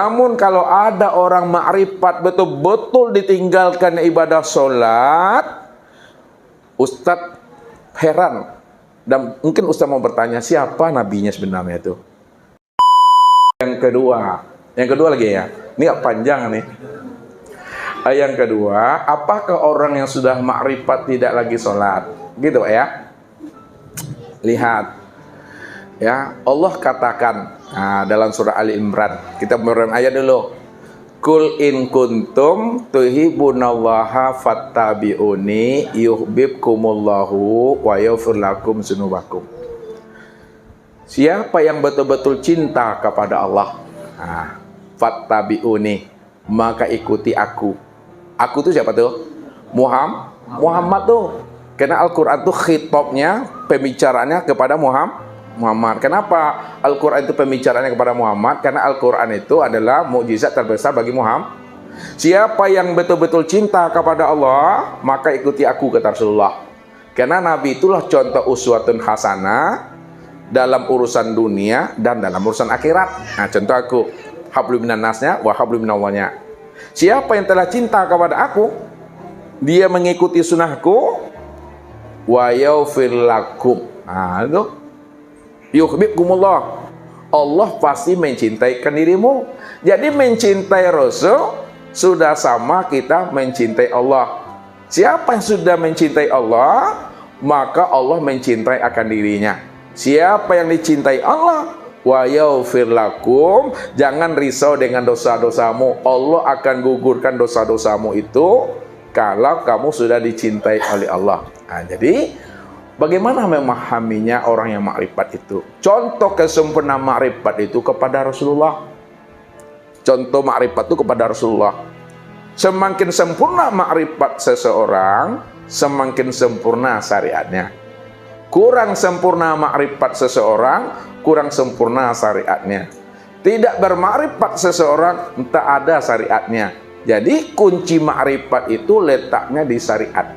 Namun kalau ada orang makrifat betul-betul ditinggalkan ibadah sholat, Ustadz heran. Dan mungkin Ustadz mau bertanya, siapa nabinya sebenarnya itu? Yang kedua lagi ya. Ini gak panjang nih. Yang kedua, apakah orang yang sudah makrifat tidak lagi sholat? Gitu ya. Lihat. Ya, Allah katakan dalam surah Ali Imran. Kita beneran ayat dulu. Kul in kuntum tuhibbunallaha fattabi'uni yuhibbukumullahu wa yaghfir lakum dzunubakum. Siapa yang betul-betul cinta kepada Allah, fattabi'uni, maka ikuti aku. Aku tuh siapa tuh? Muhammad tuh. Karena Al-Quran tuh khitabnya, pembicaraannya kepada Muhammad. Kenapa Al-Quran itu pembicaraannya kepada Muhammad? Karena Al-Quran itu adalah mukjizat terbesar bagi Muhammad. Siapa yang betul-betul cinta kepada Allah, maka ikuti aku, kata Rasulullah. Karena Nabi itulah contoh uswatun hasanah dalam urusan dunia dan dalam urusan akhirat. Nah, contoh aku, hablum minan nasnya wa hablum minallahnya. Siapa yang telah cinta kepada aku, dia mengikuti sunnahku, wa yaghfir lakum. Itu yuhibbukumullah. Allah pasti mencintaikan dirimu. Jadi mencintai Rasul sudah sama kita mencintai Allah. Siapa yang sudah mencintai Allah, maka Allah mencintai akan dirinya. Siapa yang dicintai Allah, wa yaghfir lakum, jangan risau dengan dosa-dosamu. Allah akan gugurkan dosa-dosamu itu kalau kamu sudah dicintai oleh Allah. Jadi bagaimana memahaminya orang yang makrifat itu? Contoh kesempurnaan makrifat itu kepada Rasulullah. Contoh makrifat itu kepada Rasulullah. Semakin sempurna makrifat seseorang, semakin sempurna syariatnya. Kurang sempurna makrifat seseorang, kurang sempurna syariatnya. Tidak bermakrifat seseorang, tak ada syariatnya. Jadi kunci makrifat itu letaknya di syariat.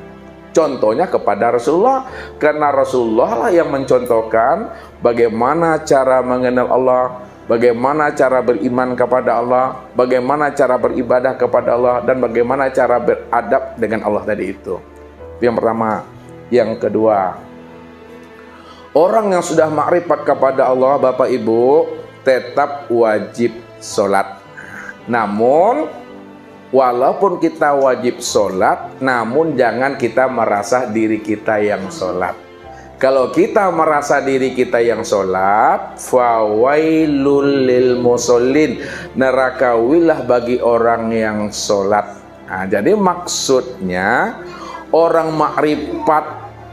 Contohnya kepada Rasulullah, karena Rasulullah lah yang mencontohkan bagaimana cara mengenal Allah, bagaimana cara beriman kepada Allah, bagaimana cara beribadah kepada Allah, dan bagaimana cara beradab dengan Allah tadi itu. Yang pertama. Yang kedua, orang yang sudah makrifat kepada Allah, Bapak Ibu, tetap wajib sholat. Namun walaupun kita wajib sholat, namun jangan kita merasa diri kita yang sholat. Kalau kita merasa diri kita yang sholat, fawailul lil musallin, nerakawilah bagi orang yang sholat. Jadi maksudnya orang makrifat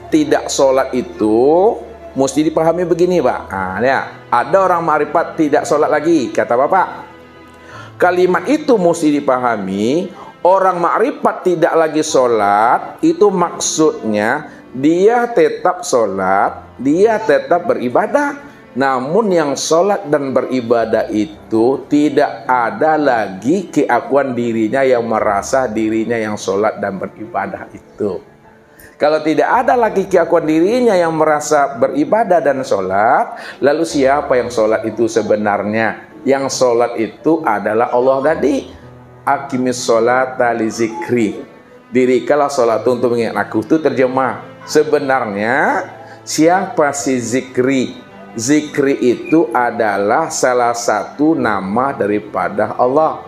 tidak sholat itu mesti dipahami begini, Pak. Ada orang makrifat tidak sholat lagi, kata Bapak. Kalimat itu mesti dipahami, orang makrifat tidak lagi sholat, itu maksudnya dia tetap sholat, dia tetap beribadah. Namun yang sholat dan beribadah itu tidak ada lagi keakuan dirinya yang merasa dirinya yang sholat dan beribadah itu. Kalau tidak ada lagi keakuan dirinya yang merasa beribadah dan sholat, lalu siapa yang sholat itu sebenarnya? Yang sholat itu adalah Allah tadi. Aqimis sholata li zikri, dirikanlah sholat untuk mengingat aku. Itu terjemah. Sebenarnya siapa si zikri? Zikri itu adalah salah satu nama daripada Allah.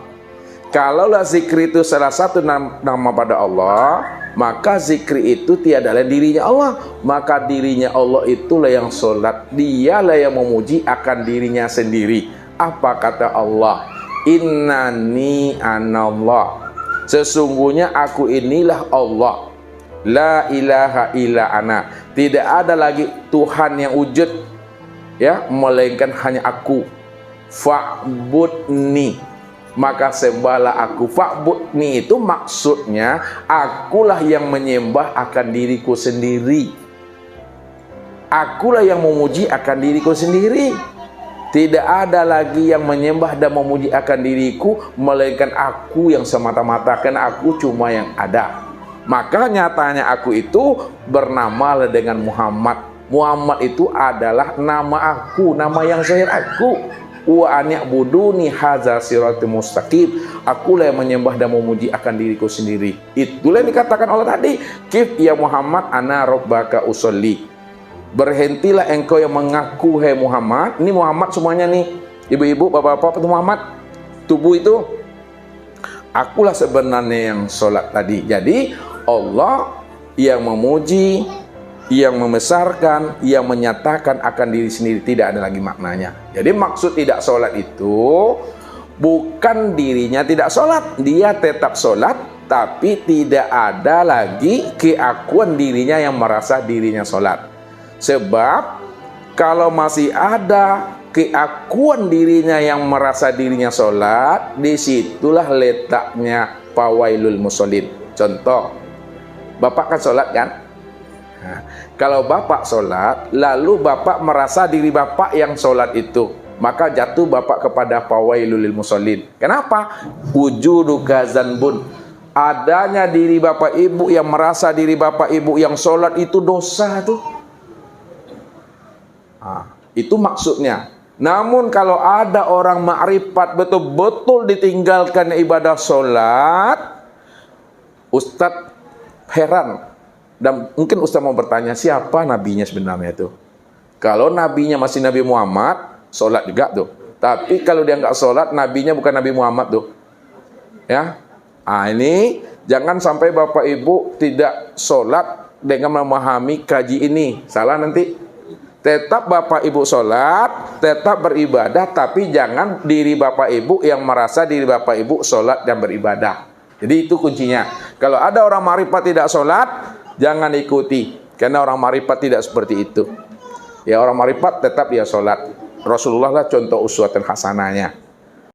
Kalaulah zikri itu salah satu nama pada Allah, maka zikri itu tiada lain dirinya Allah. Maka dirinya Allah itulah yang sholat. Dialah yang memuji akan dirinya sendiri. Apa kata Allah? Innani anallah, sesungguhnya aku inilah Allah. La ilaha illa ana, tidak ada lagi Tuhan yang wujud, ya, melainkan hanya aku. Fa'budni, maka sembahlah aku. Fa'budni itu maksudnya akulah yang menyembah akan diriku sendiri. Akulah yang memuji akan diriku sendiri. Tidak ada lagi yang menyembah dan memuji akan diriku, melainkan aku yang semata-mata, karena aku cuma yang ada. Maka nyatanya aku itu bernama dengan Muhammad. Muhammad itu adalah nama aku, nama yang zahir aku. wa ani'buduni hadza siratal mustaqim. Akulah yang menyembah dan memuji akan diriku sendiri. Itulah yang dikatakan Allah tadi. Kif ya Muhammad ana rabbaka usolli. Berhentilah engkau yang mengaku hai Muhammad. Ini Muhammad semuanya nih. Ibu-ibu, bapak-bapak, Muhammad. Tubuh itu. Akulah sebenarnya yang sholat tadi. Jadi Allah yang memuji, yang membesarkan, yang menyatakan akan diri sendiri, tidak ada lagi maknanya. Jadi maksud tidak sholat itu bukan dirinya tidak sholat, dia tetap sholat, tapi tidak ada lagi keakuan dirinya yang merasa dirinya sholat. Sebab kalau masih ada keakuan dirinya yang merasa dirinya sholat, disitulah letaknya fawailul musholin. Contoh, bapak kan sholat kan? Nah, kalau bapak sholat, lalu bapak merasa diri bapak yang sholat itu, maka jatuh bapak kepada fawailul musholin. Kenapa? Wujuduka zanbun. Adanya diri bapak ibu yang merasa diri bapak ibu yang sholat itu dosa tuh. Nah, itu maksudnya. Namun kalau ada orang ma'rifat betul-betul ditinggalkan ibadah sholat, Ustadz heran. Dan mungkin Ustadz mau bertanya, siapa nabinya sebenarnya itu? Kalau nabinya masih Nabi Muhammad, sholat juga tuh. Tapi kalau dia nggak sholat, nabinya bukan Nabi Muhammad tuh. Ya, ini jangan sampai bapak ibu tidak sholat dengan memahami kaji ini. Salah nanti. Tetap bapak ibu sholat, tetap beribadah, tapi jangan diri bapak ibu yang merasa diri bapak ibu sholat dan beribadah. Jadi itu kuncinya. Kalau ada orang ma'rifat tidak sholat, jangan ikuti. Karena orang ma'rifat tidak seperti itu. Ya, orang ma'rifat tetap dia sholat. Rasulullah lah contoh uswatun hasanahnya.